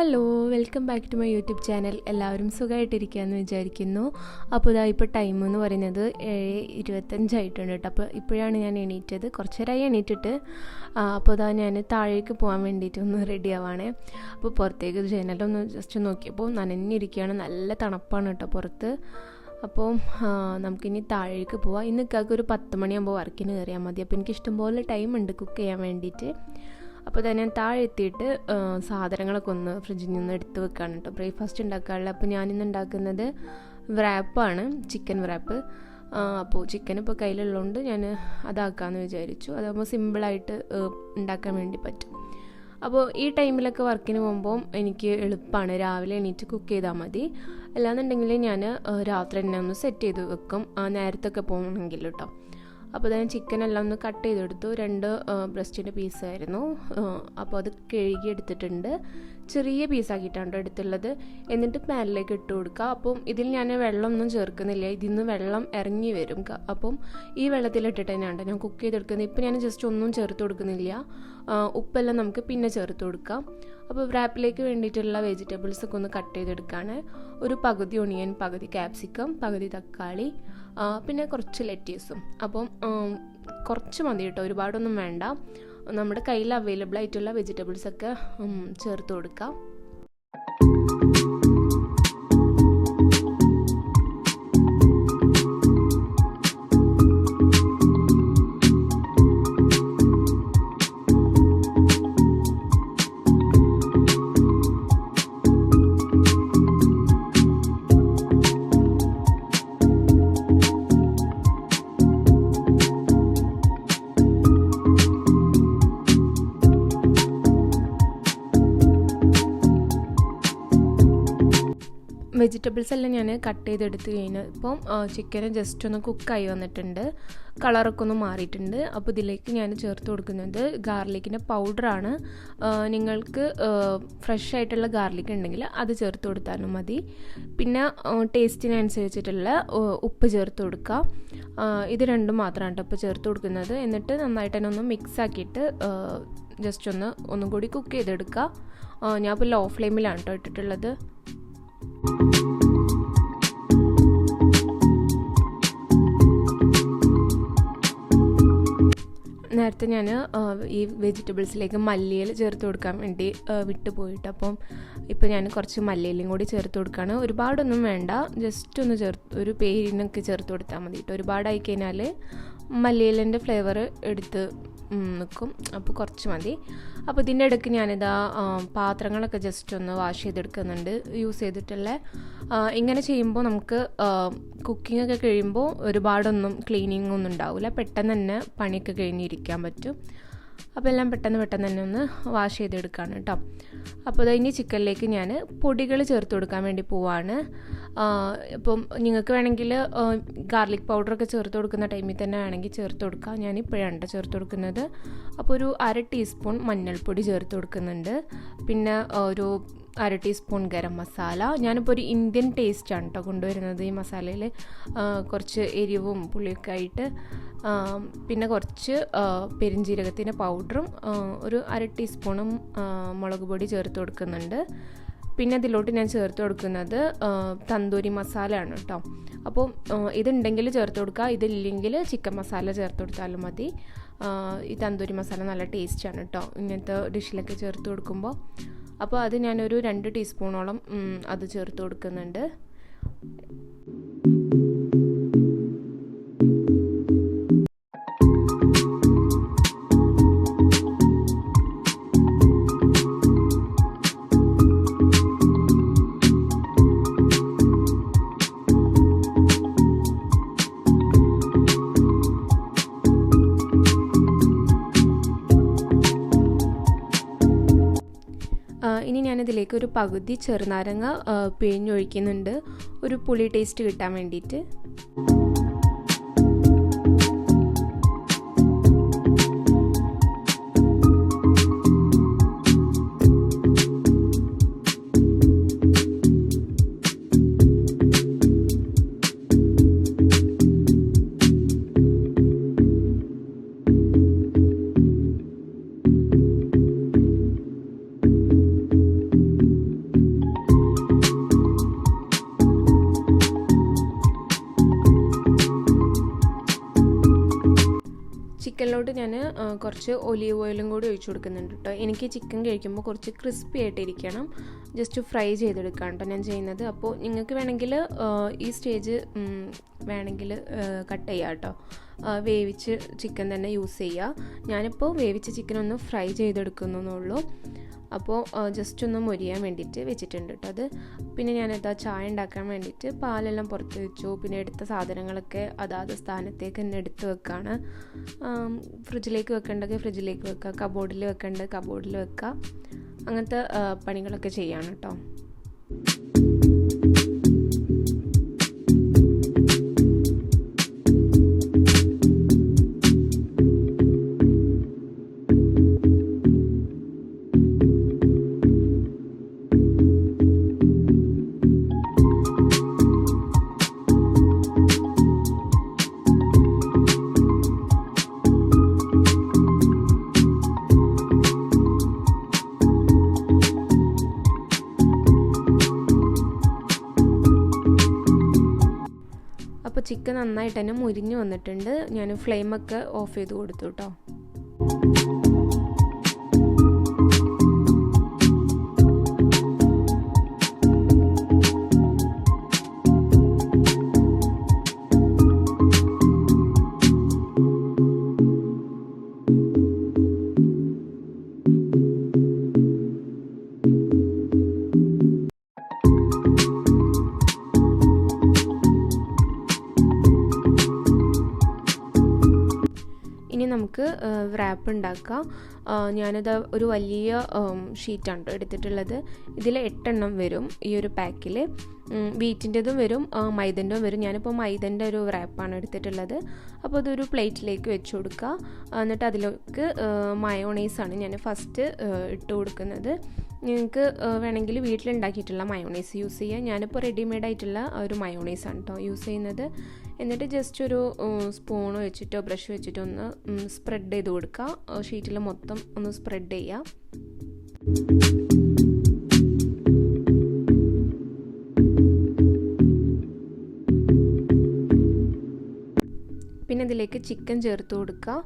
Hello, welcome back to my YouTube channel. എല്ലാവരും സുഖമായിട്ടിരിക്കുകയെന്ന് വിചാരിക്കുന്നു. അപ്പോൾ ഇതാ ഇപ്പോൾ ടൈം എന്ന് പറയുന്നത് 7:25 ആയിട്ടുണ്ട് കേട്ടോ. അപ്പോൾ ഇപ്പോഴാണ് ഞാൻ എണീറ്റത്, കുറച്ച് നേരമായി എണീറ്റിട്ട്. അപ്പോൾ ഇതാ ഞാൻ താഴേക്ക് പോകാൻ വേണ്ടിയിട്ട് ഒന്ന് റെഡി ആവാണേ. അപ്പോൾ പുറത്തേക്ക് ജനലൊന്ന് ജസ്റ്റ് നോക്കിയപ്പോൾ നനഞ്ഞിരിക്കുകയാണ്, നല്ല തണുപ്പാണ് കേട്ടോ പുറത്ത്. അപ്പോൾ നമുക്കിനി താഴേക്ക് പോവാം. ഇന്ന് ഇക്കാക്ക് ഒരു 10 മണിയാകുമ്പോൾ വർക്കിന് കയറിയാൽ മതി. അപ്പോൾ എനിക്ക് ഇഷ്ടംപോലെ ടൈമുണ്ട് കുക്ക് ചെയ്യാൻ വേണ്ടിയിട്ട്. അപ്പോൾ തന്നെ ഞാൻ താഴെ എത്തിയിട്ട് സാധനങ്ങളൊക്കെ ഒന്ന് ഫ്രിഡ്ജിൽ നിന്ന് എടുത്ത് വെക്കുകയാണ് കേട്ടോ, ബ്രേക്ക്ഫാസ്റ്റ് ഉണ്ടാക്കാനുള്ള. അപ്പോൾ ഞാനിന്ന് ഉണ്ടാക്കുന്നത് വ്രാപ്പാണ്, ചിക്കൻ വ്രാപ്പ്. അപ്പോൾ ചിക്കൻ ഇപ്പോൾ കയ്യിലുള്ളതുകൊണ്ട് ഞാൻ അതാക്കാമെന്ന് വിചാരിച്ചു. അതാകുമ്പോൾ സിമ്പിളായിട്ട് ഉണ്ടാക്കാൻ വേണ്ടി പറ്റും. അപ്പോൾ ഈ ടൈമിലൊക്കെ വർക്കിന് പോകുമ്പോൾ എനിക്ക് എളുപ്പമാണ്, രാവിലെ എണീറ്റ് കുക്ക് ചെയ്താൽ മതി. അല്ലാന്നുണ്ടെങ്കിൽ ഞാൻ രാത്രി തന്നെ ഒന്ന് സെറ്റ് ചെയ്ത് വെക്കും, നേരത്തൊക്കെ പോകണമെങ്കിൽ കേട്ടോ. അപ്പോൾ ഞാൻ ചിക്കനെല്ലാം ഒന്ന് കട്ട് ചെയ്തെടുത്തു. 2 ബ്രസ്റ്റിൻ്റെ പീസായിരുന്നു. അപ്പോൾ അത് കഴുകി എടുത്തിട്ടുണ്ട്, ചെറിയ പീസാക്കിയിട്ടാണ് എടുത്തുള്ളത്. എന്നിട്ട് പാനിലേക്ക് ഇട്ട് കൊടുക്കുക. അപ്പം ഇതിൽ ഞാൻ വെള്ളമൊന്നും ചേർക്കുന്നില്ല, ഇതിൽ നിന്ന് വെള്ളം ഇറങ്ങി വരും. അപ്പം ഈ വെള്ളത്തിലിട്ടിട്ട് തന്നെയാണ് ഞാൻ കുക്ക് ചെയ്തെടുക്കുന്നത്. ഇപ്പം ഞാൻ ജസ്റ്റ് ഒന്നും ചേർത്ത് കൊടുക്കുന്നില്ല, ഉപ്പെല്ലാം നമുക്ക് പിന്നെ ചേർത്ത് കൊടുക്കാം. അപ്പോൾ വ്രാപ്പിലേക്ക് വേണ്ടിയിട്ടുള്ള വെജിറ്റബിൾസൊക്കെ ഒന്ന് കട്ട് ചെയ്തെടുക്കുകയാണ്. ഒരു പകുതി ഒണിയൻ, പകുതി ക്യാപ്സിക്കം, പകുതി തക്കാളി, പിന്നെ കുറച്ച് ലെറ്റീസും. അപ്പം കുറച്ച് മതി കേട്ടോ, ഒരുപാടൊന്നും വേണ്ട. നമ്മുടെ കയ്യിൽ അവൈലബിൾ ആയിട്ടുള്ള വെജിറ്റബിൾസൊക്കെ ചേർത്ത് കൊടുക്കാം. വെജിറ്റബിൾസ് എല്ലാം ഞാൻ കട്ട് ചെയ്തെടുത്ത് കഴിഞ്ഞപ്പം ചിക്കന് ജസ്റ്റ് ഒന്ന് കുക്കായി വന്നിട്ടുണ്ട്, കളറൊക്കെ ഒന്ന് മാറിയിട്ടുണ്ട്. അപ്പോൾ ഇതിലേക്ക് ഞാൻ ചേർത്ത് കൊടുക്കുന്നത് ഗാർലിക്കിൻ്റെ പൗഡറാണ്. നിങ്ങൾക്ക് ഫ്രഷ് ആയിട്ടുള്ള ഗാർലിക് ഉണ്ടെങ്കിൽ അത് ചേർത്ത് കൊടുത്താലും മതി. പിന്നെ ടേസ്റ്റിനനുസരിച്ചിട്ടുള്ള ഉപ്പ് ചേർത്ത് കൊടുക്കുക. ഇത് രണ്ടും മാത്രമാണ് കേട്ടോ ഇപ്പോൾ ചേർത്ത് കൊടുക്കുന്നത്. എന്നിട്ട് നന്നായിട്ട് തന്നെ ഒന്ന് മിക്സ് ആക്കിയിട്ട് ജസ്റ്റ് ഒന്നും കൂടി കുക്ക് ചെയ്തെടുക്കുക. ഞാൻ ഇപ്പോൾ ലോ ഫ്ലെയിമിലാണ് കേട്ടോ ഇട്ടിട്ടുള്ളത്. നേരത്തെ ഞാൻ ഈ വെജിറ്റബിൾസിലേക്ക് മല്ലിയില ചേർത്ത് കൊടുക്കാൻ വേണ്ടി വിട്ടുപോയിട്ട്, അപ്പം ഇപ്പോൾ ഞാൻ കുറച്ച് മല്ലിയിലയും കൂടി ചേർത്ത് കൊടുക്കുകയാണ്. ഒരുപാടൊന്നും വേണ്ട, ജസ്റ്റ് ഒന്ന് ഒരു പേരിനൊക്കെ ചേർത്ത് കൊടുത്താൽ മതി കേട്ടോ. ഒരുപാടായി കഴിഞ്ഞാൽ മല്ലിയിലൻ്റെ ഫ്ലേവർ എടുത്ത് നിൽക്കും, അപ്പോൾ കുറച്ച് മതി. അപ്പോൾ ഇതിൻ്റെ ഇടയ്ക്ക് ഞാനിതാ പാത്രങ്ങളൊക്കെ ജസ്റ്റ് ഒന്ന് വാഷ് ചെയ്തെടുക്കുന്നുണ്ട്, യൂസ് ചെയ്തിട്ടുള്ള. ഇങ്ങനെ ചെയ്യുമ്പോൾ നമുക്ക് കുക്കിംഗ് ഒക്കെ കഴിയുമ്പോൾ ഒരുപാടൊന്നും ക്ലീനിങ് ഒന്നും ഉണ്ടാവില്ല, പെട്ടെന്ന് തന്നെ പണിയൊക്കെ കഴിഞ്ഞിരിക്കാൻ പറ്റും. അപ്പോൾ എല്ലാം പെട്ടെന്ന് തന്നെ ഒന്ന് വാഷ് ചെയ്തെടുക്കുകയാണ് കേട്ടോ. അപ്പോൾ ഇനി ചിക്കനിലേക്ക് ഞാൻ പൊടികൾ ചേർത്ത് കൊടുക്കാൻ വേണ്ടി പോവാണ്. ഇപ്പം നിങ്ങൾക്ക് വേണമെങ്കിൽ ഗാർലിക് പൗഡറൊക്കെ ചേർത്ത് കൊടുക്കുന്ന ടൈമിൽ തന്നെ വേണമെങ്കിൽ ചേർത്ത് കൊടുക്കാം. ഞാനിപ്പോഴാണ് ചേർത്ത് കൊടുക്കുന്നത്. അപ്പോൾ ഒരു 1/2 ടീസ്പൂൺ മഞ്ഞൾപ്പൊടി ചേർത്ത് കൊടുക്കുന്നുണ്ട്. പിന്നെ ഒരു 1/2 ടീസ്പൂൺ ഗരം മസാല. ഞാനിപ്പോൾ ഒരു ഇന്ത്യൻ ടേസ്റ്റാണ് കേട്ടോ കൊണ്ടുവരുന്നത് ഈ മസാലയിൽ, കുറച്ച് എരിവും പുളിയൊക്കെ ആയിട്ട്. പിന്നെ കുറച്ച് പെരിഞ്ജീരകത്തിൻ്റെ പൗഡറും ഒരു 1/2 ടീസ്പൂണും മുളക് പൊടി ചേർത്ത് കൊടുക്കുന്നുണ്ട്. പിന്നെ ഇതിലോട്ട് ഞാൻ ചേർത്ത് കൊടുക്കുന്നത് തന്തൂരി മസാലയാണ് കേട്ടോ. അപ്പോൾ ഇതുണ്ടെങ്കിൽ ചേർത്ത് കൊടുക്കുക, ഇതില്ലെങ്കിൽ ചിക്കൻ മസാല ചേർത്ത് കൊടുത്താലും മതി. ഈ തന്തൂരി മസാല നല്ല ടേസ്റ്റാണ് കേട്ടോ ഇങ്ങനത്തെ ഡിഷിലൊക്കെ ചേർത്ത് കൊടുക്കുമ്പോൾ. അപ്പോൾ അത് ഞാനൊരു 2 ടീസ്പൂണോളം അത് ചേർത്ത് കൊടുക്കുന്നുണ്ട്. ഇനി ഞാനിതിലേക്ക് ഒരു പകുതി ചെറുനാരങ്ങ പിഴിഞ്ഞൊഴിക്കുന്നുണ്ട്, ഒരു പുളി ടേസ്റ്റ് കിട്ടാൻ വേണ്ടിയിട്ട്. ഞാൻ കുറച്ച് ഒലീവ് ഓയിലും കൂടി ഒഴിച്ചു കൊടുക്കുന്നുണ്ട് കേട്ടോ. എനിക്ക് ചിക്കൻ കഴിക്കുമ്പോൾ കുറച്ച് ക്രിസ്പി ആയിട്ടിരിക്കണം, ജസ്റ്റ് ഫ്രൈ ചെയ്തെടുക്കാം കേട്ടോ ഞാൻ ചെയ്യുന്നത്. അപ്പോൾ നിങ്ങൾക്ക് വേണമെങ്കിൽ ഈ സ്റ്റേജ് വേണമെങ്കിൽ കട്ട് ചെയ്യാം കേട്ടോ, വേവിച്ച് ചിക്കൻ തന്നെ യൂസ് ചെയ്യുക. ഞാനിപ്പോൾ വേവിച്ച ചിക്കൻ ഒന്ന് ഫ്രൈ ചെയ്തെടുക്കുന്നുള്ളൂ. അപ്പോൾ ജസ്റ്റ് ഒന്ന് മൊരിയാൻ വേണ്ടിയിട്ട് വെച്ചിട്ടുണ്ട് കേട്ടോ അത്. പിന്നെ ഞാനെന്താ ചായ ഉണ്ടാക്കാൻ വേണ്ടിയിട്ട് പാലെല്ലാം പുറത്ത് വെച്ചു. പിന്നെ എടുത്ത സാധനങ്ങളൊക്കെ അതാത് സ്ഥാനത്തേക്ക് തന്നെ എടുത്ത് വെക്കുകയാണ്. ഫ്രിഡ്ജിലേക്ക് വെക്കേണ്ടത് ഫ്രിഡ്ജിലേക്ക് വെക്കുക, കബോർഡിൽ വെക്കേണ്ടത് കബോർഡിൽ വെക്കുക, അങ്ങനത്തെ പണികളൊക്കെ ചെയ്യാണ് കേട്ടോ. അപ്പോൾ ചിക്കൻ നന്നായിട്ട് തന്നെ മുരിഞ്ഞ് വന്നിട്ടുണ്ട്. ഞാൻ ഫ്ലെയിമൊക്കെ ഓഫ് ചെയ്ത് കൊടുത്തു കേട്ടോ. ഇനി നമുക്ക് റാപ്പ് ഉണ്ടാക്കാം. ഞാനത് ഒരു വലിയ ഷീറ്റാണ് എടുത്തിട്ടുള്ളത്. ഇതിൽ 8 എണ്ണം വരും ഈ ഒരു പാക്കിൽ. വീറ്റിൻ്റെതും വരും മൈദൻ്റെതും വരും. ഞാനിപ്പോൾ മൈദൻ്റെ ഒരു റാപ്പാണ് എടുത്തിട്ടുള്ളത്. അപ്പോൾ അതൊരു പ്ലേറ്റിലേക്ക് വെച്ച് കൊടുക്കുക. എന്നിട്ട് അതിലേക്ക് മയോണൈസാണ് ഞാൻ ഫസ്റ്റ് ഇട്ട് കൊടുക്കുന്നത്. നിങ്ങൾക്ക് വേണമെങ്കിൽ വീട്ടിലുണ്ടാക്കിയിട്ടുള്ള മയോണൈസ് യൂസ് ചെയ്യാം. ഞാനിപ്പോൾ റെഡിമെയ്ഡ് ആയിട്ടുള്ള ഒരു മയോണൈസാണ് കേട്ടോ യൂസ് ചെയ്യുന്നത്. എന്നിട്ട് ജസ്റ്റ് ഒരു സ്പൂൺ വെച്ചിട്ടോ ബ്രഷ് വെച്ചിട്ടോ ഒന്ന് സ്പ്രെഡ് ചെയ്ത് കൊടുക്കുക. ഷീറ്റിൽ മൊത്തം ഒന്ന് സ്പ്രെഡ് ചെയ്യുക. പിന്നെ ഇതിലേക്ക് ചിക്കൻ ചേർത്ത് കൊടുക്കുക.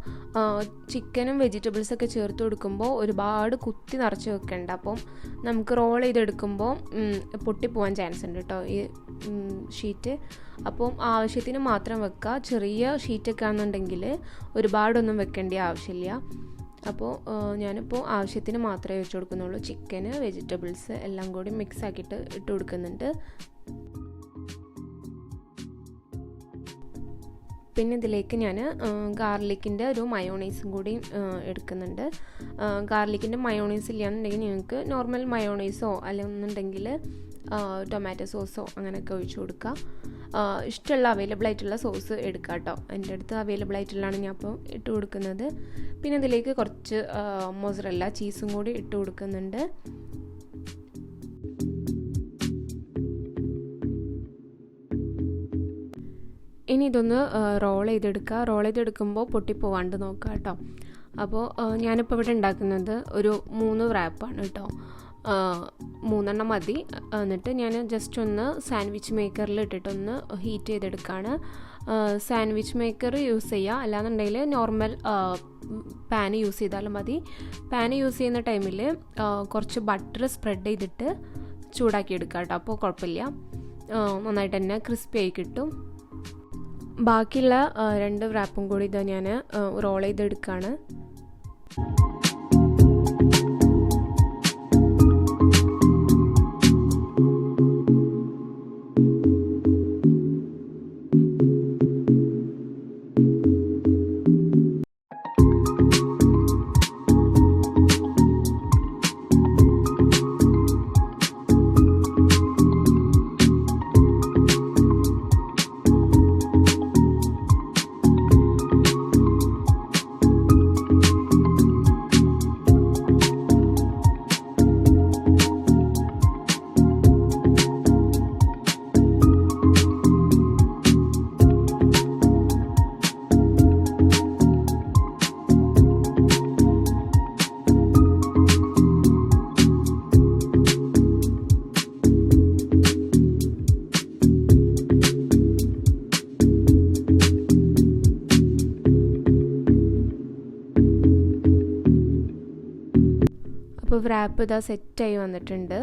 ചിക്കനും വെജിറ്റബിൾസൊക്കെ ചേർത്ത് കൊടുക്കുമ്പോൾ ഒരുപാട് കുത്തി നിറച്ച് വെക്കണ്ട. അപ്പം നമുക്ക് റോൾ ചെയ്തെടുക്കുമ്പോൾ പൊട്ടിപ്പോവാൻ ചാൻസ് ഉണ്ട് കേട്ടോ ഈ ഷീറ്റ്. അപ്പം ആവശ്യത്തിന് മാത്രം വെക്കുക. ചെറിയ ഷീറ്റൊക്കെ ആണെന്നുണ്ടെങ്കിൽ ഒരുപാടൊന്നും വെക്കേണ്ട ആവശ്യമില്ല. അപ്പോൾ ഞാനിപ്പോൾ ആവശ്യത്തിന് മാത്രമേ വെച്ച് കൊടുക്കുന്നുള്ളൂ. ചിക്കന് വെജിറ്റബിൾസ് എല്ലാം കൂടി മിക്സ് ആക്കിയിട്ട് ഇട്ട് കൊടുക്കുന്നുണ്ട്. പിന്നെ ഇതിലേക്ക് ഞാൻ ഗാർലിക്കിൻ്റെ ഒരു മയോണൈസും കൂടി എടുക്കുന്നുണ്ട്. ഗാർലിക്കിൻ്റെ മയോണൈസ് ഇല്ലയെന്നുണ്ടെങ്കിൽ നിങ്ങൾക്ക് നോർമൽ മയോണൈസോ അല്ലെന്നുണ്ടെങ്കിൽ ടൊമാറ്റോ സോസോ അങ്ങനെയൊക്കെ ഒഴിച്ചു കൊടുക്കുക. ഇഷ്ടമുള്ള അവൈലബിൾ ആയിട്ടുള്ള സോസ് എടുക്കുക കേട്ടോ. എൻ്റെ അടുത്ത് അവൈലബിൾ ആയിട്ടുള്ളതാണ് ഞാൻ അപ്പോൾ ഇട്ട് കൊടുക്കുന്നത്. പിന്നെ ഇതിലേക്ക് കുറച്ച് മൊസറല്ല ചീസും കൂടി ഇട്ട് കൊടുക്കുന്നുണ്ട്. ഇനി ഇതൊന്ന് റോൾ ചെയ്തെടുക്കുക. റോൾ ചെയ്തെടുക്കുമ്പോൾ പൊട്ടിപ്പോവാണ്ട് നോക്കുക കേട്ടോ. അപ്പോൾ ഞാനിപ്പോൾ ഇവിടെ ഉണ്ടാക്കുന്നത് ഒരു 3 റാപ്പാണ് കേട്ടോ. 3 എണ്ണം മതി. എന്നിട്ട് ഞാൻ ജസ്റ്റ് ഒന്ന് സാൻഡ്വിച്ച് മേക്കറിൽ ഇട്ടിട്ടൊന്ന് ഹീറ്റ് ചെയ്തെടുക്കുകയാണ്. സാൻഡ്വിച്ച് മേക്കർ യൂസ് ചെയ്യുക, അല്ലാന്നുണ്ടെങ്കിൽ നോർമൽ പാൻ യൂസ് ചെയ്താലും മതി. പാൻ യൂസ് ചെയ്യുന്ന ടൈമിൽ കുറച്ച് ബട്ടർ സ്പ്രെഡ് ചെയ്തിട്ട് ചൂടാക്കി എടുക്കുക കേട്ടോ. അപ്പോൾ കുഴപ്പമില്ല, നന്നായിട്ട് തന്നെ ക്രിസ്പി ആയി കിട്ടും. ബാക്കിയുള്ള 2 റാപ്പും കൂടി ഇതാ ഞാൻ റോൾ ചെയ്തെടുക്കുകയാണ്. അപ്പോൾ wrap ഇതാ സെറ്റായി വന്നിട്ടുണ്ട്.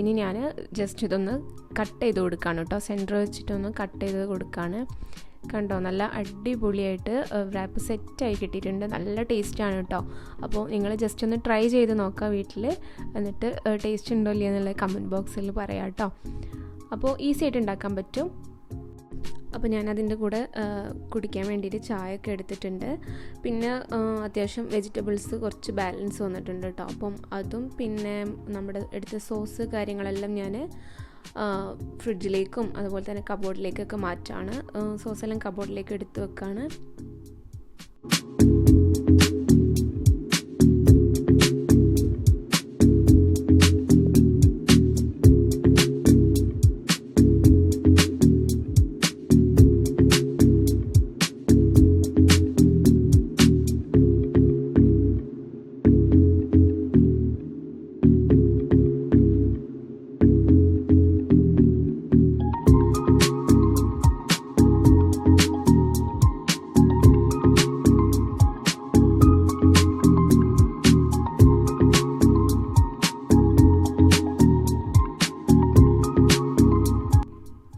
ഇനി ഞാൻ ജസ്റ്റ് ഇതൊന്ന് കട്ട് ചെയ്ത് കൊടുക്കുകയാണ് കേട്ടോ. സെൻറ്റർ വെച്ചിട്ടൊന്ന് കട്ട് ചെയ്ത് കൊടുക്കുകയാണ്. കണ്ടോ, നല്ല അടിപൊളിയായിട്ട് wrap സെറ്റായി കിട്ടിയിട്ടുണ്ട്. നല്ല ടേസ്റ്റാണ് കേട്ടോ. അപ്പോൾ നിങ്ങൾ ജസ്റ്റ് ഒന്ന് ട്രൈ ചെയ്ത് നോക്കുക വീട്ടിൽ. എന്നിട്ട് ടേസ്റ്റ് ഉണ്ടോ ഇല്ലയോ എന്നുള്ള കമൻറ്റ് ബോക്സിൽ പറയാം കേട്ടോ. അപ്പോൾ ഈസി ആയിട്ട് ഉണ്ടാക്കാൻ പറ്റും. അപ്പോൾ ഞാനതിൻ്റെ കൂടെ കുടിക്കാൻ വേണ്ടിയിട്ട് ചായയൊക്കെ എടുത്തിട്ടുണ്ട്. പിന്നെ അത്യാവശ്യം വെജിറ്റബിൾസ് കുറച്ച് ബാലൻസ് വന്നിട്ടുണ്ട് കേട്ടോ. അപ്പം അതും പിന്നെ നമ്മുടെ എടുത്ത സോസ് കാര്യങ്ങളെല്ലാം ഞാൻ ഫ്രിഡ്ജിലേക്കും അതുപോലെ തന്നെ കബോർഡിലേക്കൊക്കെ മാറ്റാണ്. സോസെല്ലാം കബോർഡിലേക്ക് എടുത്ത് വെക്കാണ്.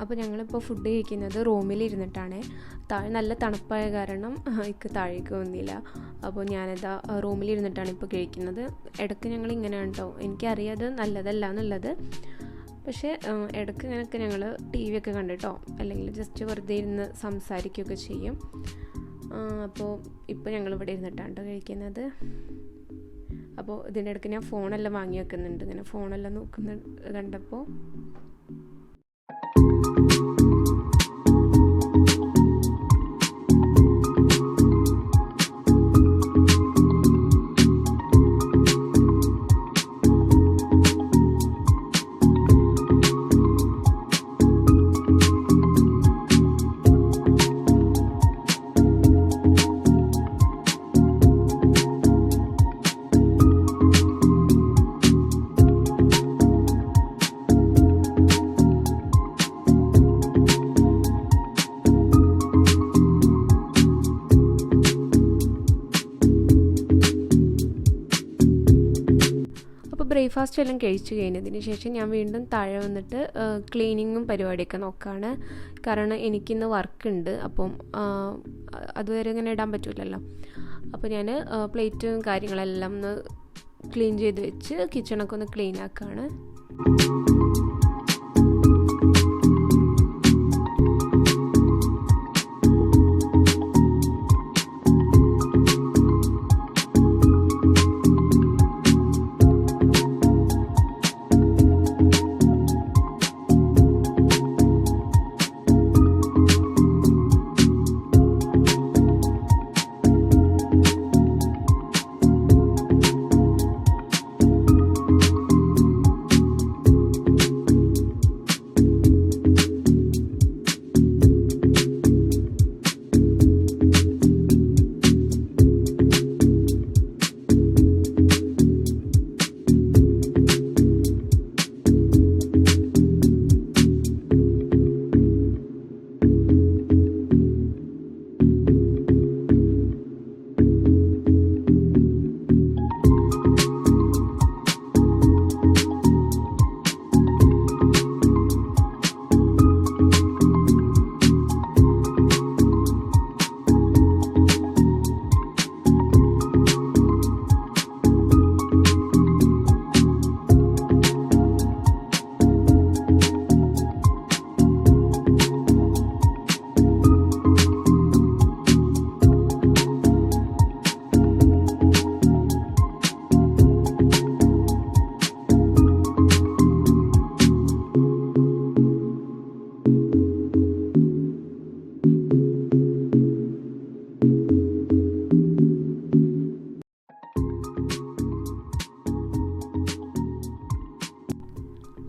അപ്പോൾ ഞങ്ങളിപ്പോൾ ഫുഡ് കഴിക്കുന്നത് റൂമിലിരുന്നിട്ടാണ്. താഴെ നല്ല തണുപ്പായ കാരണം എനിക്ക് താഴേക്ക് വന്നില്ല. അപ്പോൾ ഞാനതാ റൂമിലിരുന്നിട്ടാണ് ഇപ്പോൾ കഴിക്കുന്നത്. ഇടയ്ക്ക് ഞങ്ങൾ ഇങ്ങനെയാണ് കേട്ടോ. എനിക്കറിയാതെ നല്ലതല്ല എന്നുള്ളത്. പക്ഷേ ഇടയ്ക്ക് ഇങ്ങനെയൊക്കെ ഞങ്ങൾ ടി വി ഒക്കെ കണ്ടിട്ടോ അല്ലെങ്കിൽ ജസ്റ്റ് വെറുതെ ഇരുന്ന് സംസാരിക്കുകയൊക്കെ ചെയ്യും. അപ്പോൾ ഇപ്പോൾ ഞങ്ങളിവിടെ ഇരുന്നിട്ടാണ് കേട്ടോ കഴിക്കുന്നത്. അപ്പോൾ ഇതിൻ്റെ ഇടയ്ക്ക് ഞാൻ ഫോണെല്ലാം വാങ്ങി വെക്കുന്നുണ്ട്. ഇങ്ങനെ ഫോണെല്ലാം നോക്കുന്ന കണ്ടപ്പോൾ ബ്രേക്ക്ഫാസ്റ്റ് എല്ലാം കഴിച്ചു കഴിഞ്ഞതിന് ശേഷം ഞാൻ വീണ്ടും താഴെ വന്നിട്ട് ക്ലീനിങ്ങും പരിപാടിയൊക്കെ നോക്കുകയാണ്. കാരണം എനിക്കിന്ന് വർക്കുണ്ട്. അപ്പം അതുവരെ ഇങ്ങനെ ഇടാൻ പറ്റില്ലല്ലോ. അപ്പോൾ ഞാൻ പ്ലേറ്റും കാര്യങ്ങളെല്ലാം ഒന്ന് ക്ലീൻ ചെയ്ത് വെച്ച് കിച്ചണൊക്കെ ഒന്ന് ക്ലീൻ ആക്കുകയാണ്.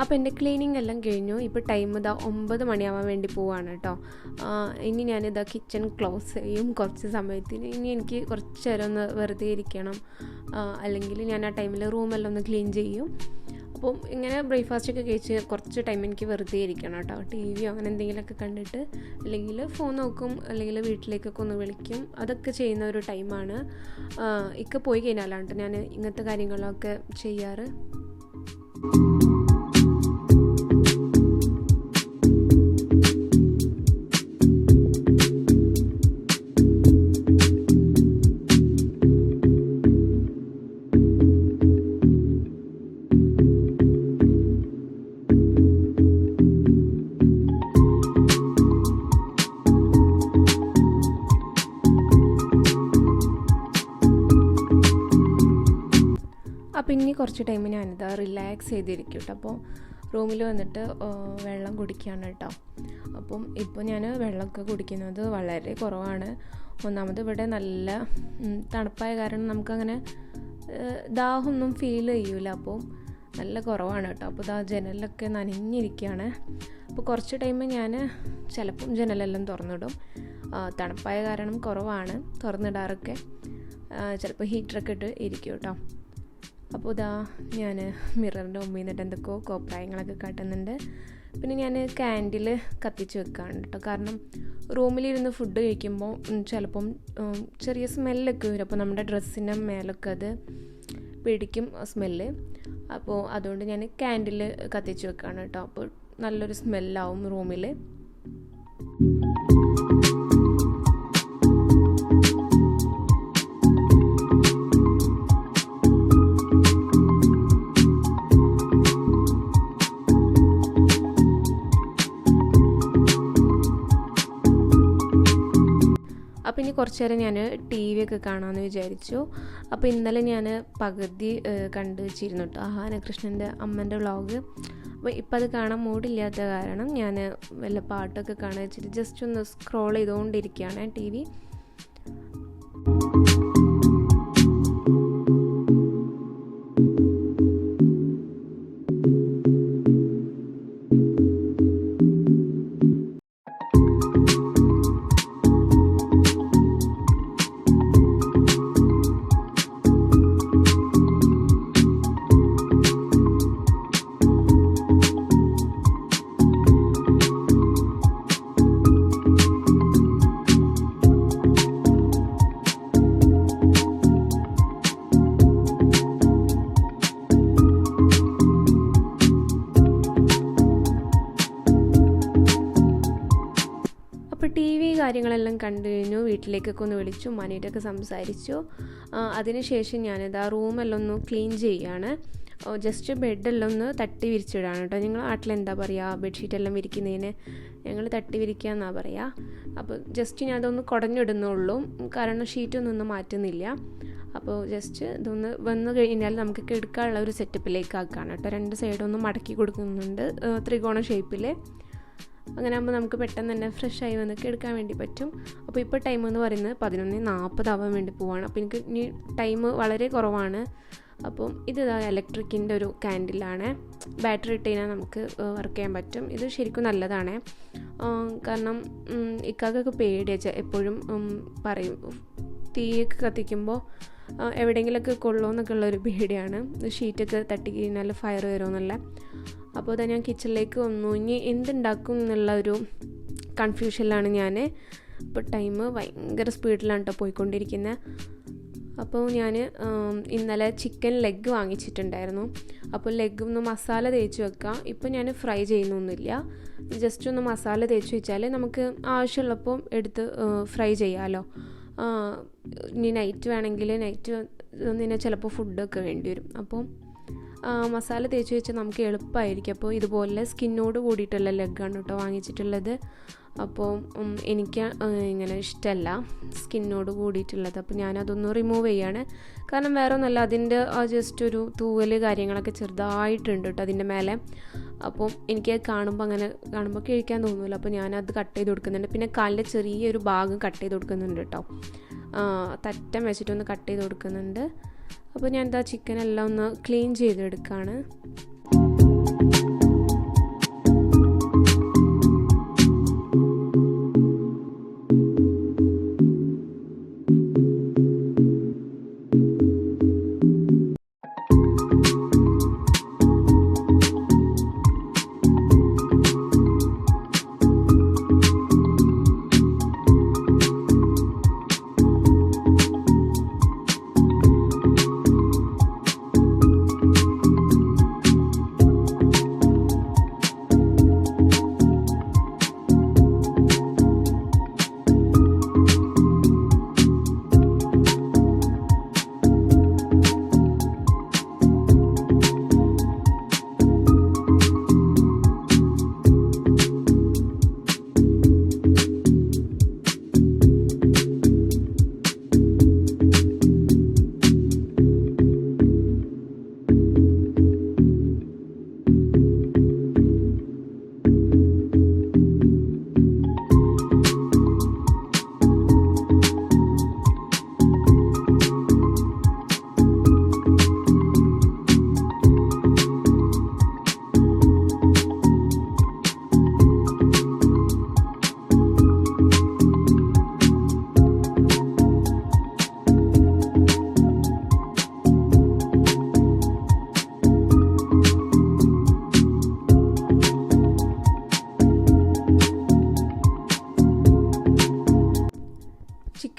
അപ്പോൾ എൻ്റെ ക്ലീനിങ് എല്ലാം കഴിഞ്ഞു. ഇപ്പോൾ ടൈം ഇതാ 9 മണിയാവാൻ വേണ്ടി പോവാണ് കേട്ടോ. ഇനി ഞാനിതാ കിച്ചൺ ക്ലോസ് ചെയ്യും കുറച്ച് സമയത്തിന്. ഇനി എനിക്ക് കുറച്ച് നേരം ഒന്ന് വെറുതെ ഇരിക്കണം. അല്ലെങ്കിൽ ഞാൻ ആ ടൈമിൽ റൂമെല്ലാം ഒന്ന് ക്ലീൻ ചെയ്യും. അപ്പം ഇങ്ങനെ ബ്രേക്ക്ഫാസ്റ്റൊക്കെ കഴിച്ച് കുറച്ച് ടൈം എനിക്ക് വെറുതെ ഇരിക്കണം കേട്ടോ. ടി വിയോ അങ്ങനെ എന്തെങ്കിലുമൊക്കെ കണ്ടിട്ട്, അല്ലെങ്കിൽ ഫോൺ നോക്കും, അല്ലെങ്കിൽ വീട്ടിലേക്കൊക്കെ ഒന്ന് വിളിക്കും. അതൊക്കെ ചെയ്യുന്ന ഒരു ടൈമാണ്. ഇക്ക പോയി കഴിഞ്ഞാലാണ് ഞാൻ ഇങ്ങനത്തെ കാര്യങ്ങളൊക്കെ ചെയ്യാറ്. അപ്പോൾ ഇനി കുറച്ച് ടൈം ഞാനിതാ റിലാക്സ് ചെയ്തിരിക്കും കേട്ടോ. അപ്പോൾ റൂമിൽ വന്നിട്ട് വെള്ളം കുടിക്കുകയാണ് കേട്ടോ. അപ്പം ഇപ്പോൾ ഞാൻ വെള്ളമൊക്കെ കുടിക്കുന്നത് വളരെ കുറവാണ്. ഒന്നാമത് ഇവിടെ നല്ല തണുപ്പായ കാരണം നമുക്കങ്ങനെ ദാഹമൊന്നും ഫീൽ ചെയ്യൂല. അപ്പോൾ നല്ല കുറവാണ് കേട്ടോ. അപ്പോൾ ഇതാ ജനലൊക്കെ നനഞ്ഞിരിക്കുകയാണ്. അപ്പോൾ കുറച്ച് ടൈം ഞാൻ ചിലപ്പം ജനലെല്ലാം തുറന്നിടും. തണുപ്പായ കാരണം കുറവാണ് തുറന്നിടാറൊക്കെ. ചിലപ്പോൾ ഹീറ്ററൊക്കെ ഇട്ട് ഇരിക്കും കേട്ടോ. അപ്പോൾ ഇതാ ഞാൻ മിററിൻ്റെ മുമ്പിൽ നിന്നിട്ട് എന്തൊക്കെയോ കോപ്രായങ്ങളൊക്കെ കാട്ടുന്നുണ്ട്. പിന്നെ ഞാൻ ക്യാൻഡിൽ കത്തിച്ച് വെക്കുകയാണ് കേട്ടോ. കാരണം റൂമിലിരുന്ന് ഫുഡ് കഴിക്കുമ്പോൾ ചിലപ്പം ചെറിയ സ്മെല്ലൊക്കെ വരും. അപ്പോൾ നമ്മുടെ ഡ്രസ്സിൻ്റെ മേലൊക്കെ അത് പിടിക്കും സ്മെല്ല്. അപ്പോൾ അതുകൊണ്ട് ഞാൻ ക്യാൻഡിൽ കത്തിച്ച് വെക്കുകയാണ് കേട്ടോ. അപ്പോൾ നല്ലൊരു സ്മെല്ലാവും റൂമിൽ. അപ്പോൾ ഇനി കുറച്ച് നേരം ഞാൻ ടി വി ഒക്കെ കാണാമെന്ന് വിചാരിച്ചു. അപ്പോൾ ഇന്നലെ ഞാൻ പകുതി കണ്ടു വെച്ചിരുന്നു കേട്ടോ, ആഹാനകൃഷ്ണൻ്റെ അമ്മൻ്റെ വ്ളോഗ്. അപ്പോൾ ഇപ്പം അത് കാണാൻ മൂഡില്ലാത്ത കാരണം ഞാൻ വല്ല പാട്ടൊക്കെ കാണാൻ വെച്ചിട്ട് ജസ്റ്റ് ഒന്ന് സ്ക്രോൾ ചെയ്തുകൊണ്ടിരിക്കുകയാണ് ടി വി. അപ്പോൾ ടി വി കാര്യങ്ങളെല്ലാം കണ്ടു കഴിഞ്ഞു. വീട്ടിലേക്കൊക്കെ ഒന്ന് വിളിച്ചു, ഉമ്മാനായിട്ടൊക്കെ സംസാരിച്ചു. അതിനുശേഷം ഞാനിത് ആ റൂമെല്ലാം ഒന്ന് ക്ലീൻ ചെയ്യുകയാണ്. ജസ്റ്റ് ബെഡെല്ലാം ഒന്ന് തട്ടി വിരിച്ചിടാണ് കേട്ടോ. നിങ്ങൾ നാട്ടിലെന്താ പറയുക, ബെഡ്ഷീറ്റെല്ലാം വിരിക്കുന്നതിന് ഞങ്ങൾ തട്ടി വിരിക്കുക എന്നാണ് പറയുക. അപ്പോൾ ജസ്റ്റ് ഞാൻ അതൊന്ന് കുടഞ്ഞിടുന്നുള്ളൂ, കാരണം ഷീറ്റൊന്നും മാറ്റുന്നില്ല. അപ്പോൾ ജസ്റ്റ് ഇതൊന്ന് വന്നു കഴിഞ്ഞാൽ നമുക്ക് കിടക്കാനുള്ള ഒരു സെറ്റപ്പിലേക്ക് ആക്കുകയാണ് കേട്ടോ. രണ്ട് സൈഡൊന്നും മടക്കി കൊടുക്കുന്നുണ്ട് ത്രികോണ ഷേപ്പിൽ. അങ്ങനെ ആകുമ്പോൾ നമുക്ക് പെട്ടെന്ന് തന്നെ ഫ്രഷായി വന്ന് എടുക്കാൻ വേണ്ടി പറ്റും. അപ്പോൾ ഇപ്പോൾ ടൈം എന്ന് പറയുന്നത് 11:40 ആവാൻ വേണ്ടി പോവാണ്. അപ്പോൾ എനിക്ക് ഇനി ടൈം വളരെ കുറവാണ്. അപ്പം ഇത് ഇലക്ട്രിക്കിൻ്റെ ഒരു ക്യാൻഡിലാണ്. ബാറ്ററി ഇട്ട് കഴിഞ്ഞാൽ നമുക്ക് വർക്ക് ചെയ്യാൻ പറ്റും. ഇത് ശരിക്കും നല്ലതാണ്. കാരണം ഇക്കാക്കൊക്കെ പേടിയാച്ച എപ്പോഴും പറയും, തീയൊക്കെ കത്തിക്കുമ്പോൾ എവിടെയെങ്കിലുമൊക്കെ കൊള്ളുമെന്നൊക്കെ ഉള്ളൊരു പേടിയാണ്. ഷീറ്റൊക്കെ തട്ടി കഴിഞ്ഞാൽ ഫയർ വരുമെന്നല്ല. അപ്പോൾ അതാ ഞാൻ കിച്ചണിലേക്ക് വന്നു. ഇനി എന്തുണ്ടാക്കും എന്നുള്ള ഒരു കൺഫ്യൂഷനിലാണ് ഞാൻ. അപ്പോൾ ടൈം ഭയങ്കര സ്പീഡിലാണ് കേട്ടോ പോയിക്കൊണ്ടിരിക്കുന്നത്. അപ്പോൾ ഞാൻ ഇന്നലെ ചിക്കൻ ലെഗ് വാങ്ങിച്ചിട്ടുണ്ടായിരുന്നു. അപ്പോൾ ലെഗ് ഒന്ന് മസാല തേച്ച് വെക്കാം. ഇപ്പോൾ ഞാൻ ഫ്രൈ ചെയ്യുന്നൊന്നുമില്ല, ജസ്റ്റ് ഒന്ന് മസാല തേച്ച് വെച്ചാൽ നമുക്ക് ആവശ്യമുള്ളപ്പോൾ എടുത്ത് ഫ്രൈ ചെയ്യാമല്ലോ. ഇനി നൈറ്റ് വേണമെങ്കിൽ നൈറ്റ് ഒന്നിനെ ചിലപ്പോൾ ഫുഡൊക്കെ വേണ്ടി വരും. അപ്പോൾ മസാല തേച്ച് വെച്ചാൽ നമുക്ക് എളുപ്പമായിരിക്കും. അപ്പോൾ ഇതുപോലെ സ്കിന്നോട് കൂടിയിട്ടുള്ള ലെഗാണ് കേട്ടോ വാങ്ങിച്ചിട്ടുള്ളത്. അപ്പോൾ എനിക്ക് ഇങ്ങനെ ഇഷ്ടമല്ല സ്കിന്നോട് കൂടിയിട്ടുള്ളത്. അപ്പോൾ ഞാനതൊന്ന് റിമൂവ് ചെയ്യാണ്. കാരണം വേറെ ഒന്നുമല്ല, അതിൻ്റെ ജസ്റ്റ് ഒരു തൂവൽ കാര്യങ്ങളൊക്കെ ചെറുതായിട്ടുണ്ട് കേട്ടോ അതിൻ്റെ മേലെ. അപ്പോൾ എനിക്ക് കാണുമ്പോൾ കഴിക്കാൻ തോന്നില്ല. അപ്പോൾ ഞാനത് കട്ട് ചെയ്ത് കൊടുക്കുന്നുണ്ട്. പിന്നെ കാലിൻ്റെ ചെറിയൊരു ഭാഗം കട്ട് ചെയ്ത് കൊടുക്കുന്നുണ്ട് കേട്ടോ. തറ്റം വെച്ചിട്ടൊന്ന് കട്ട് ചെയ്ത് കൊടുക്കുന്നുണ്ട്. അപ്പോൾ ഞാൻ എന്താ ചിക്കനെല്ലാം ഒന്ന് ക്ലീൻ ചെയ്തെടുക്കുകയാണ്.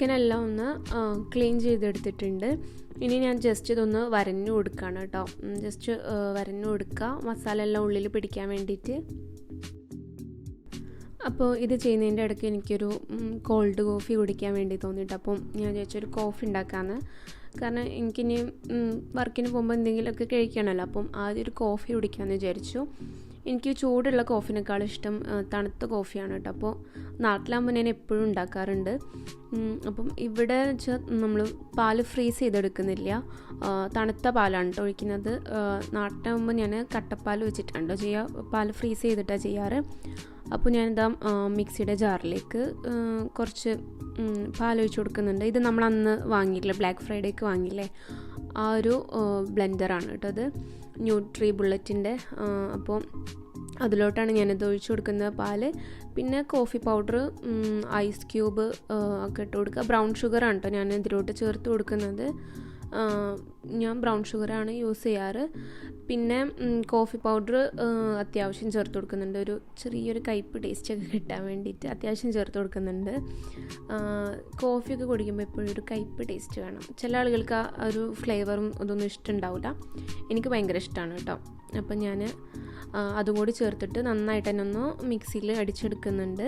ചിക്കനെല്ലാം ഒന്ന് ക്ലീൻ ചെയ്തെടുത്തിട്ടുണ്ട്. ഇനി ഞാൻ ജസ്റ്റ് ഇതൊന്ന് വരഞ്ഞു കൊടുക്കുകയാണ് കേട്ടോ. ജസ്റ്റ് വരഞ്ഞു കൊടുക്കുക, മസാല എല്ലാം ഉള്ളിൽ പിടിക്കാൻ വേണ്ടിയിട്ട്. അപ്പോൾ ഇത് ചെയ്യുന്നതിൻ്റെ ഇടയ്ക്ക് എനിക്കൊരു കോൾഡ് കോഫി കുടിക്കാൻ വേണ്ടി തോന്നിയിട്ട് അപ്പം ഞാൻ വിചാരിച്ചൊരു കോഫി ഉണ്ടാക്കാമെന്ന്. കാരണം എനിക്കിനി വർക്കിന് പോകുമ്പോൾ എന്തെങ്കിലുമൊക്കെ കഴിക്കണമല്ലോ, അപ്പം ആദ്യം ഒരു കോഫി കുടിക്കാമെന്ന് വിചാരിച്ചു. എനിക്ക് ചൂടുള്ള കോഫിനേക്കാളും ഇഷ്ടം തണുത്ത കോഫിയാണ് കേട്ടോ. അപ്പോൾ നാട്ടിലാകുമ്പോൾ ഞാൻ എപ്പോഴും ഉണ്ടാക്കാറുണ്ട്. അപ്പം ഇവിടെ വെച്ചാൽ നമ്മൾ പാല് ഫ്രീസ് ചെയ്തെടുക്കുന്നില്ല, തണുത്ത പാലാണ് കേട്ടോ ഒഴിക്കുന്നത്. നാട്ടിലാകുമ്പോൾ ഞാൻ കട്ടപ്പാൽ വെച്ചിട്ടാണ് ചെയ്യുക, പാല് ഫ്രീസ് ചെയ്തിട്ടാണ് ചെയ്യാറ്. അപ്പോൾ ഞാനിതാ മിക്സിയുടെ ജാറിലേക്ക് കുറച്ച് പാലൊഴിച്ച് കൊടുക്കുന്നുണ്ട്. ഇത് നമ്മൾ അന്ന് വാങ്ങിയില്ലേ, ബ്ലാക്ക് ഫ്രൈഡേക്ക് വാങ്ങിയില്ലേ, ആ ഒരു ബ്ലെൻഡറാണ് കേട്ടോ അത്, ന്യൂട്രി ബുള്ളറ്റിൻ്റെ. അപ്പോൾ അതിലോട്ടാണ് ഞാനിത് ഒഴിച്ച് കൊടുക്കുന്നത് പാല്. പിന്നെ കോഫി പൗഡർ, ഐസ് ക്യൂബ് ഒക്കെ ഇട്ട് കൊടുക്കുക. ബ്രൗൺ ഷുഗറാണ് കേട്ടോ ഞാൻ ഇതിലോട്ട് ചേർത്ത് കൊടുക്കുന്നത്. ഞാൻ ബ്രൗൺ ഷുഗറാണ് യൂസ് ചെയ്യാറ്. പിന്നെ കോഫി പൗഡർ അത്യാവശ്യം ചേർത്ത് കൊടുക്കുന്നുണ്ട്, ഒരു ചെറിയൊരു കയ്പ്പ് ടേസ്റ്റൊക്കെ കിട്ടാൻ വേണ്ടിയിട്ട് അത്യാവശ്യം ചേർത്ത് കൊടുക്കുന്നുണ്ട്. കോഫിയൊക്കെ കുടിക്കുമ്പോൾ എപ്പോഴും ഒരു കയ്പ്പ് ടേസ്റ്റ് വേണം. ചില ആളുകൾക്ക് ആ ഒരു ഫ്ലേവറും ഇതൊന്നും ഇഷ്ടമുണ്ടാവില്ല, എനിക്ക് ഭയങ്കര ഇഷ്ടമാണ് കേട്ടോ. അപ്പം ഞാൻ അതും കൂടി ചേർത്തിട്ട് നന്നായിട്ട് തന്നെ ഒന്ന് മിക്സിയിൽ അടിച്ചെടുക്കുന്നുണ്ട്.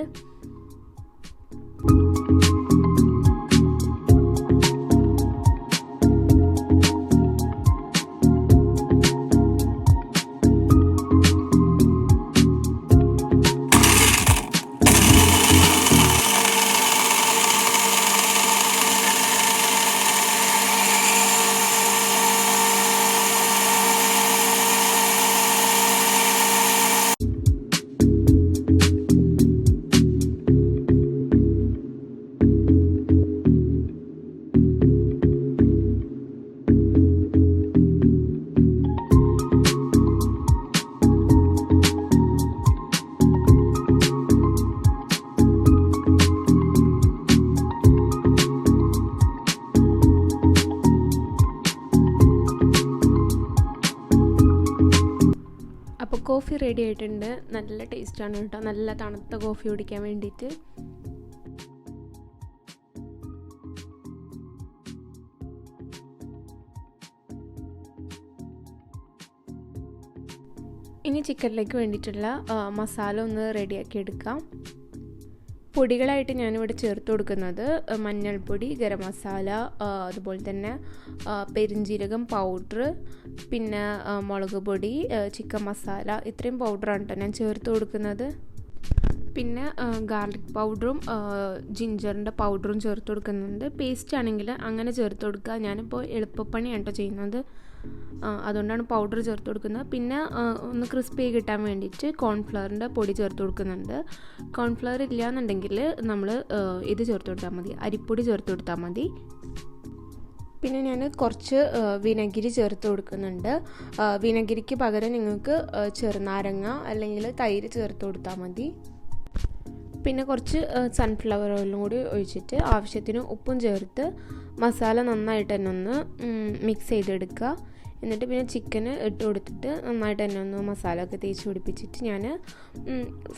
അപ്പോൾ കോഫി റെഡി ആയിട്ടുണ്ട്. നല്ല ടേസ്റ്റാണ് കേട്ടോ, നല്ല തണുത്ത കോഫി കുടിക്കാൻ വേണ്ടിയിട്ട്. ഇനി ചിക്കനിലേക്ക് വേണ്ടിയിട്ടുള്ള മസാല ഒന്ന് റെഡിയാക്കി എടുക്കാം. പൊടികളായിട്ട് ഞാനിവിടെ ചേർത്ത് കൊടുക്കുന്നത് മഞ്ഞൾപ്പൊടി, ഗരം മസാല, അതുപോലെ തന്നെ പെരുംജീരകം പൗഡർ, പിന്നെ മുളക് പൊടി, ചിക്കൻ മസാല, ഇത്രയും പൗഡറാണ് കേട്ടോ ഞാൻ ചേർത്ത് കൊടുക്കുന്നത്. പിന്നെ ഗാർലിക് പൗഡറും ജിഞ്ചറിൻ്റെ പൗഡറും ചേർത്ത് കൊടുക്കുന്നുണ്ട്. പേസ്റ്റ് ആണെങ്കിൽ അങ്ങനെ ചേർത്ത് കൊടുക്കുക. ഞാനിപ്പോൾ എളുപ്പപ്പണിയാണ് കേട്ടോ ചെയ്യുന്നത്, അതുകൊണ്ടാണ് പൗഡർ ചേർത്ത് കൊടുക്കുന്നത്. പിന്നെ ഒന്ന് ക്രിസ്പി കിട്ടാൻ വേണ്ടിയിട്ട് കോൺഫ്ലവറിൻ്റെ പൊടി ചേർത്ത് കൊടുക്കുന്നുണ്ട്. കോൺഫ്ലവർ ഇല്ല എന്നുണ്ടെങ്കിൽ നമ്മൾ ഇത് ചേർത്ത് കൊടുത്താൽ മതി, അരിപ്പൊടി ചേർത്ത് കൊടുത്താൽ മതി. പിന്നെ ഞാൻ കുറച്ച് വിനെഗിരി ചേർത്ത് കൊടുക്കുന്നുണ്ട്. വിനെഗിരിക്ക് പകരം നിങ്ങൾക്ക് ചെറുനാരങ്ങ അല്ലെങ്കിൽ തൈര് ചേർത്ത് കൊടുത്താൽ മതി. പിന്നെ കുറച്ച് സൺഫ്ലവർ ഓയിലും കൂടി ഒഴിച്ചിട്ട് ആവശ്യത്തിന് ഉപ്പും ചേർത്ത് മസാല നന്നായിട്ട് തന്നെ ഒന്ന് മിക്സ് ചെയ്തെടുക്കുക. എന്നിട്ട് പിന്നെ ചിക്കന് ഇട്ട് കൊടുത്തിട്ട് നന്നായിട്ട് തന്നെ ഒന്ന് മസാല ഒക്കെ തേച്ച് പിടിപ്പിച്ചിട്ട് ഞാൻ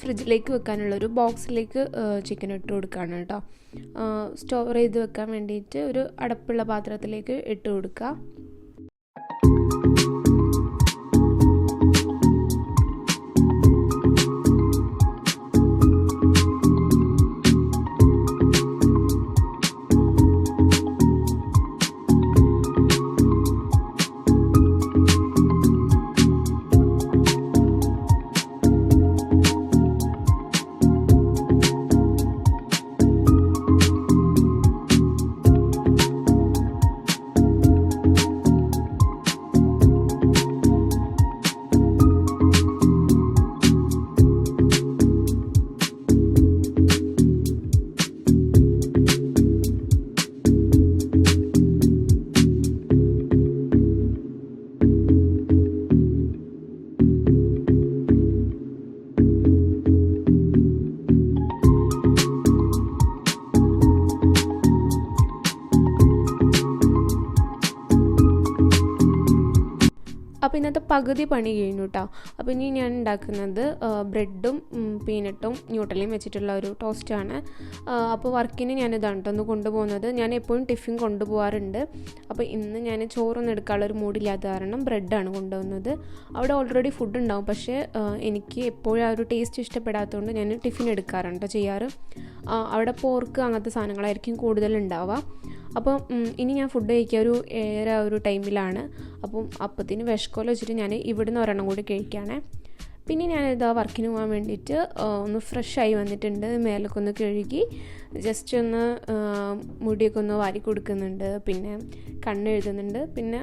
ഫ്രിഡ്ജിലേക്ക് വെക്കാനുള്ളൊരു ബോക്സിലേക്ക് ചിക്കൻ ഇട്ട് കൊടുക്കുകയാണ് കേട്ടോ. സ്റ്റോർ ചെയ്ത് വെക്കാൻ വേണ്ടിയിട്ട് ഒരു അടപ്പുള്ള പാത്രത്തിലേക്ക് ഇട്ട് കൊടുക്കുക. അപ്പോൾ ഇന്നത്തെ പകുതി പണി കഴിഞ്ഞു കേട്ടോ. അപ്പോൾ ഇനി ഞാൻ ഉണ്ടാക്കുന്നത് ബ്രെഡും പീനട്ടും ന്യൂട്രലയും വെച്ചിട്ടുള്ള ഒരു ടോസ്റ്റാണ്. അപ്പോൾ വർക്കിന് ഞാനിതാണ് കേട്ടോ ഒന്ന് കൊണ്ടുപോകുന്നത്. ഞാൻ എപ്പോഴും ടിഫിൻ കൊണ്ടുപോകാറുണ്ട്. അപ്പോൾ ഇന്ന് ഞാൻ ചോറൊന്നും എടുക്കാനുള്ള ഒരു മൂഡില്ലാത്ത കാരണം ബ്രെഡാണ് കൊണ്ടുപോകുന്നത്. അവിടെ ഓൾറെഡി ഫുഡ് ഉണ്ടാവും, പക്ഷേ എനിക്ക് എപ്പോഴും ആ ഒരു ടേസ്റ്റ് ഇഷ്ടപ്പെടാത്തതുകൊണ്ട് ഞാൻ ടിഫിൻ എടുക്കാറുണ്ട് കേട്ടോ ചെയ്യാറ്. അവിടെ പോർക്ക് അങ്ങനത്തെ സാധനങ്ങളായിരിക്കും കൂടുതലുണ്ടാവുക. അപ്പം ഇനി ഞാൻ ഫുഡ് കഴിക്കുക ഒരു 7:30 ഒരു ടൈമിലാണ്. അപ്പം അപ്പത്തിന് വിശക്കോല വെച്ചിട്ട് ഞാൻ ഇവിടുന്ന് ഒരെണ്ണം കൂടി കഴിക്കുകയാണേ. പിന്നെ ഞാനിതാ വർക്കിന് പോകാൻ വേണ്ടിയിട്ട് ഒന്ന് ഫ്രഷായി വന്നിട്ടുണ്ട്. മേലൊക്കെ ഒന്ന് കഴുകി ജസ്റ്റ് ഒന്ന് മുടിയൊക്കെ ഒന്ന് വാരി കൊടുക്കുന്നുണ്ട്. പിന്നെ കണ്ണെഴുതുന്നുണ്ട്. പിന്നെ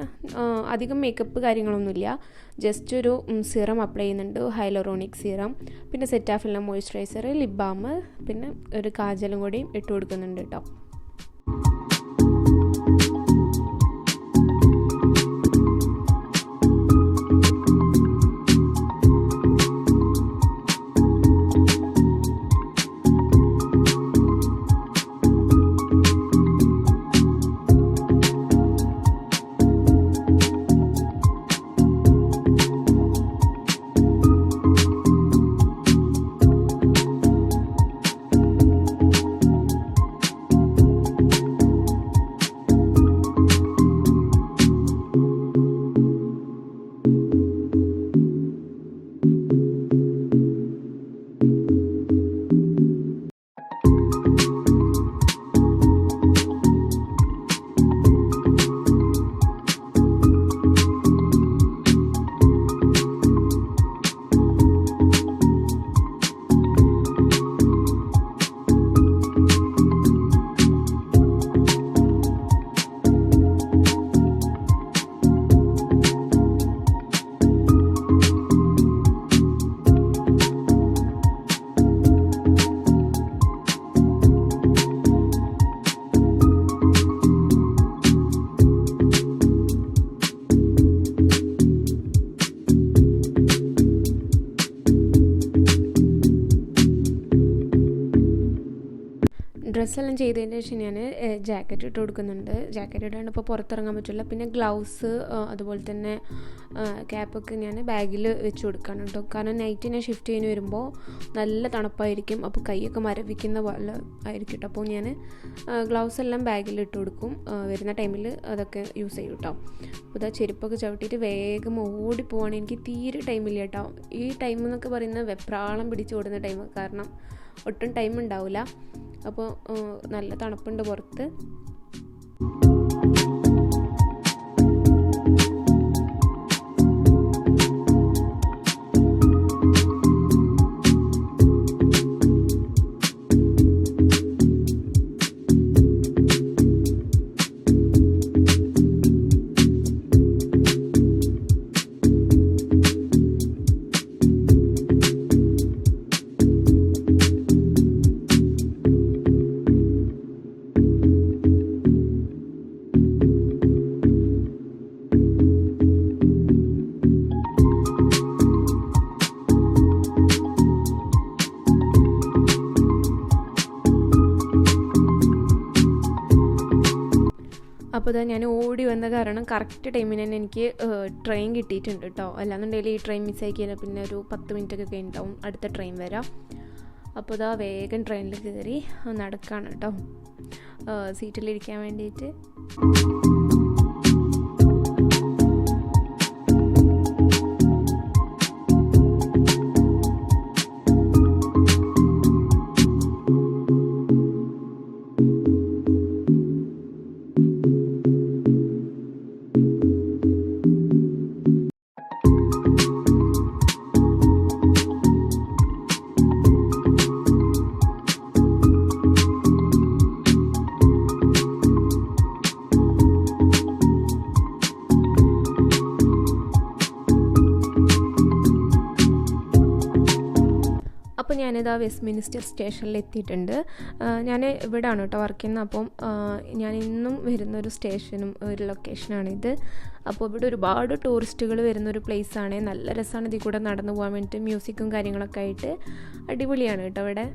അധികം മേക്കപ്പ് കാര്യങ്ങളൊന്നുമില്ല. ജസ്റ്റ് ഒരു സിറം അപ്ലൈ ചെയ്യുന്നുണ്ട്, ഹൈലറോണിക് സിറം. പിന്നെ സെറ്റാഫിലിൻ്റെ മോയ്സ്ചറൈസർ, ലിപ് ബാം, പിന്നെ ഒരു കാജലും കൂടിയും ഇട്ട് കൊടുക്കുന്നുണ്ട് കേട്ടോ. ഡ്രസ്സെല്ലാം ചെയ്തതിന് ശേഷം ഞാൻ ജാക്കറ്റ് ഇട്ട് കൊടുക്കുന്നുണ്ട്. ജാക്കറ്റ് ഇടാണ്ട് ഇപ്പോൾ പുറത്തിറങ്ങാൻ പറ്റില്ല. പിന്നെ ഗ്ലൗസ് അതുപോലെ തന്നെ ക്യാപ്പൊക്കെ ഞാൻ ബാഗിൽ വെച്ച് കൊടുക്കണം കേട്ടോ. കാരണം നൈറ്റ് ഞാൻ ഷിഫ്റ്റ് ചെയ്യുന്ന വരുമ്പോൾ നല്ല തണുപ്പായിരിക്കും. അപ്പോൾ കൈയൊക്കെ മരവിക്കുന്ന പോലെ ആയിരിക്കും കേട്ടോ. അപ്പോൾ ഞാൻ ഗ്ലൗസ് എല്ലാം ബാഗിൽ ഇട്ട് കൊടുക്കും. വരുന്ന ടൈമിൽ അതൊക്കെ യൂസ് ചെയ്യും കേട്ടോ. അപ്പോൾ ഇതാ ചെരുപ്പൊക്കെ ചവിട്ടിയിട്ട് വേഗം ഓടിപ്പോവാണ്. എനിക്ക് തീരെ ടൈമില്ല കേട്ടോ. ഈ ടൈം എന്നൊക്കെ പറയുന്നത് വെപ്രാളം പിടിച്ച് ഓടുന്ന ടൈം. കാരണം ഒട്ടും ടൈം ഉണ്ടാവില്ല. അപ്പോൾ നല്ല തണുപ്പുണ്ട് പുറത്ത്. അപ്പോൾ ഇതാ ഞാൻ ഓടി വന്ന കാരണം കറക്റ്റ് ടൈമിന് തന്നെ എനിക്ക് ട്രെയിൻ കിട്ടിയിട്ടുണ്ട് കേട്ടോ. അല്ലാന്നുണ്ടെങ്കിൽ ഈ ട്രെയിൻ മിസ്സായി കഴിഞ്ഞാൽ പിന്നെ ഒരു 10 മിനിറ്റൊക്കെ കഴിഞ്ഞിട്ടാവും അടുത്ത ട്രെയിൻ വരാം. അപ്പോൾ ഇതാ വേഗം ട്രെയിനിൽ കയറി നടക്കുകയാണ് കേട്ടോ സീറ്റിലിരിക്കാൻ വേണ്ടിയിട്ട്. അപ്പോൾ ഞാനിതാ വെസ്റ്റ്മിനിസ്റ്റർ സ്റ്റേഷനിൽ എത്തിയിട്ടുണ്ട്. ഞാൻ ഇവിടെയാണ് കേട്ടോ വർക്ക് ചെയ്യുന്നത്. അപ്പം ഞാൻ ഇന്നും വരുന്നൊരു സ്റ്റേഷനും ഒരു ലൊക്കേഷനാണിത്. അപ്പോൾ ഇവിടെ ഒരുപാട് ടൂറിസ്റ്റുകൾ വരുന്നൊരു പ്ലേസാണ്. നല്ല രസമാണ് ഇതിൽ കൂടെ നടന്നു പോകാൻ വേണ്ടിയിട്ട്. മ്യൂസിക്കും കാര്യങ്ങളൊക്കെ ആയിട്ട് അടിപൊളിയാണ് കേട്ടോ ഇവിടെ.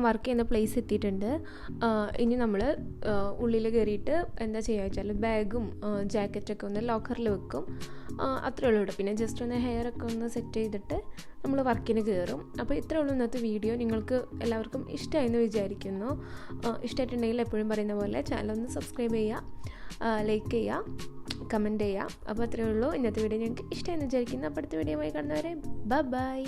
വർക്ക് ചെയ്യുന്ന പ്ലേസ് എത്തിയിട്ടുണ്ട്. ഇനി നമ്മൾ ഉള്ളിൽ കയറിയിട്ട് എന്താ ചെയ്യുക വെച്ചാൽ ബാഗും ജാക്കറ്റൊക്കെ ഒന്ന് ലോക്കറിൽ വെക്കും. അത്രേ ഉള്ളൂ ഇവിടെ. പിന്നെ ജസ്റ്റ് ഒന്ന് ഹെയറൊക്കെ ഒന്ന് സെറ്റ് ചെയ്തിട്ട് നമ്മൾ വർക്കിന് കയറും. അപ്പോൾ ഇത്രേ ഉള്ളൂ ഇന്നത്തെ വീഡിയോ. നിങ്ങൾക്ക് എല്ലാവർക്കും ഇഷ്ടമായെന്ന് വിചാരിക്കുന്നു. ഇഷ്ടമായിട്ടുണ്ടെങ്കിൽ എപ്പോഴും പറയുന്ന പോലെ ചാനൽ ഒന്ന് സബ്സ്ക്രൈബ് ചെയ്യുക, ലൈക്ക് ചെയ്യുക, കമൻറ്റ് ചെയ്യുക. അപ്പോൾ അത്രയേ ഉള്ളൂ ഇന്നത്തെ വീഡിയോ. ഞങ്ങൾക്ക് ഇഷ്ടമായെന്ന് വിചാരിക്കുന്നു. അപ്പോൾ അടുത്ത വീഡിയോ ആയി കാണുന്നവരെ ബൈ.